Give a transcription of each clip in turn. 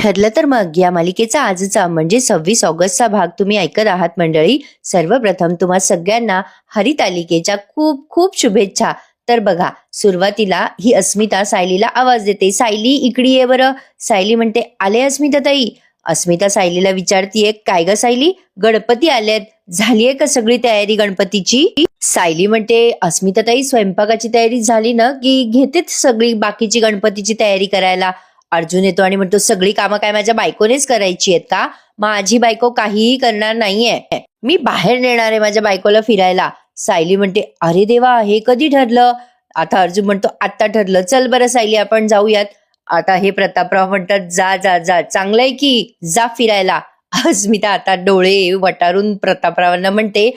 ठरलं तर मग या मालिकेचा आजचा म्हणजे 26 ऑगस्टचा भाग तुम्ही ऐकत आहात मंडळी. सर्वप्रथम तुम्हा सगळ्यांना हरितालिकेच्या खूप खूप शुभेच्छा. तर बघा, सुरुवातीला ही अस्मिता सायलीला आवाज देते, सायली इकडे ये बरं. सायली म्हणते, आले अस्मिता ताई. अस्मिता सायलीला विचारतीये, काय ग सायली, गणपती आलेत, झालीये का सगळी तयारी गणपतीची? सायली म्हणते, अस्मिता ताई स्वयंपाकाची तयारी झाली ना की घेतेच सगळी बाकीची गणपतीची तयारी करायला. अर्जुन येतो आणि म्हणतो, सगळी कामं काय माझ्या बायकोनेच करायची आहेत का? माझी बायको काहीही करणार नाहीये, मी बाहेर नेणार आहे माझ्या बायकोला फिरायला. सायली म्हणते, अरे देवा, हे कधी ठरलं? आता अर्जुन म्हणतो, आता ठरलं, चल बरं सायली आपण जाऊयात. आता हे प्रतापराव म्हणतात, जा जा जा, चांगलंय की, जा फिरायला. अस्मिता आता डोळे वटारून प्रतापरावांना म्हणते,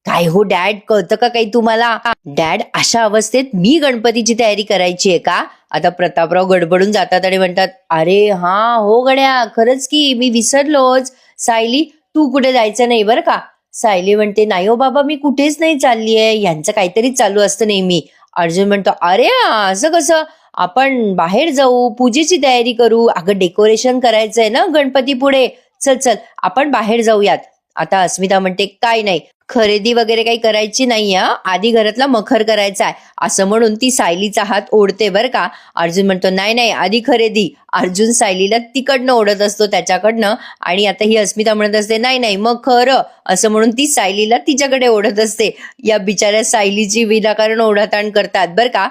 काय हो डॅड, कळतं का काही तुम्हाला? डॅड, अशा अवस्थेत मी गणपतीची तयारी करायची आहे का? आता प्रतापराव गडबडून जातात आणि म्हणतात, अरे हा हो गड्या, खरंच की मी विसरलोच. सायली, तू कुठे जायचं नाही बरं का? सायली म्हणते, नाही हो बाबा, मी कुठेच नाही चाललीये, यांचं काहीतरी चालू असतं नेहमी. अर्जुन म्हणतो, अरे असं कसं, आपण बाहेर जाऊ, पूजेची तयारी करू, अगं डेकोरेशन करायचंय ना गणपती पुढे, चल चल आपण बाहेर जाऊयात. आता अस्मिता म्हणते, काय नाही, खरेदी वगैरे काही करायची नाही, आधी घरातला मखर करायचा आहे, असं म्हणून ती सायलीचा हात ओढते बर का. अर्जुन म्हणतो, नाही नाही, आधी खरेदी. अर्जुन सायलीला तिकडनं ओढत असतो त्याच्याकडनं, आणि आता ही अस्मिता म्हणत असते, नाही नाही मग खरं, असं म्हणून ती सायलीला तिच्याकडे ओढत असते. या बिचाऱ्या सायलीची विनाकारण ओढाताण करतात बर का.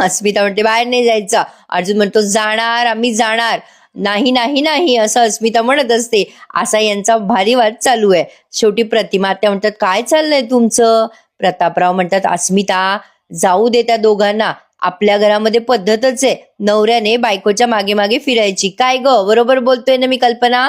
अस्मिता म्हणते, बाहेर नाही जायचं. अर्जुन म्हणतो, जाणार, आम्ही जाणार. नाही नाही नाही, असं अस्मिता म्हणत असते. असा यांचा भारी वाद चालू आहे. शेवटी प्रतिमा त्या म्हणतात, काय चाललंय तुमचं? प्रतापराव म्हणतात, अस्मिता जाऊ दे त्या दोघांना, आपल्या घरामध्ये पद्धतच आहे नवऱ्याने बायकोच्या मागे मागे फिरायची. काय ग, बरोबर बोलतोय ना मी कल्पना?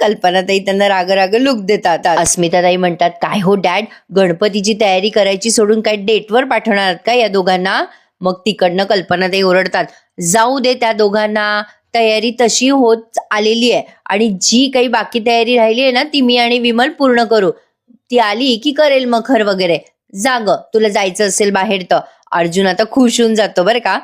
कल्पनाताई त्यांना राग राग लुक देतात. अस्मिताताई म्हणतात, काय हो डॅड, गणपतीची तयारी करायची सोडून काय डेटवर पाठवणार का या दोघांना? मग तिकडनं कल्पनाताई ओरडतात, जाऊ दे त्या दोघांना, तयारी तशी होत आलेली आहे, आणि जी काही बाकी तयारी राहिली आहे ना ती मी आणि विमल पूर्ण करू. ती आली की करेल मखर वगैरे. जाग, तुला जायचं असेल बाहेर तर. अर्जुन आता खुश होऊन जातो बरं का.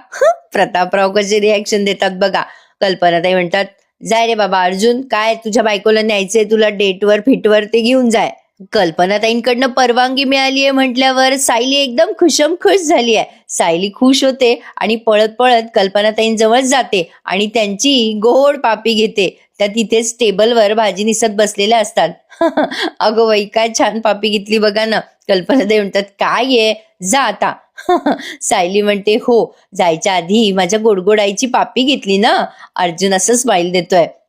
प्रतापराव कसे रिॲक्शन देतात बघा. कल्पनाताई म्हणतात, जाय रे बाबा अर्जुन, काय तुझ्या बायकोला न्यायचंय तुला डेटवर फिटवर, ते घेऊन जाय. कल्पनाताईंकडनं परवानगी मिळाली आहे म्हटल्यावर सायली एकदम खुश झाली आहे. सायली खुश होते आणि पळत पळत कल्पनाताईंजवळ जाते आणि त्यांची गोड पापी घेते. त्या तिथेच टेबलवर भाजी निसत बसलेल्या असतात. अगं बाई, काय छान पापी घेतली बघा ना. कल्पनाताई म्हणतात, काय आहे, जा आता. सायली म्हणते, हो, जायच्या आधी माझ्या गोडगोड आईची पापी घेतली ना. अर्जुन असं स्माईल देतोय.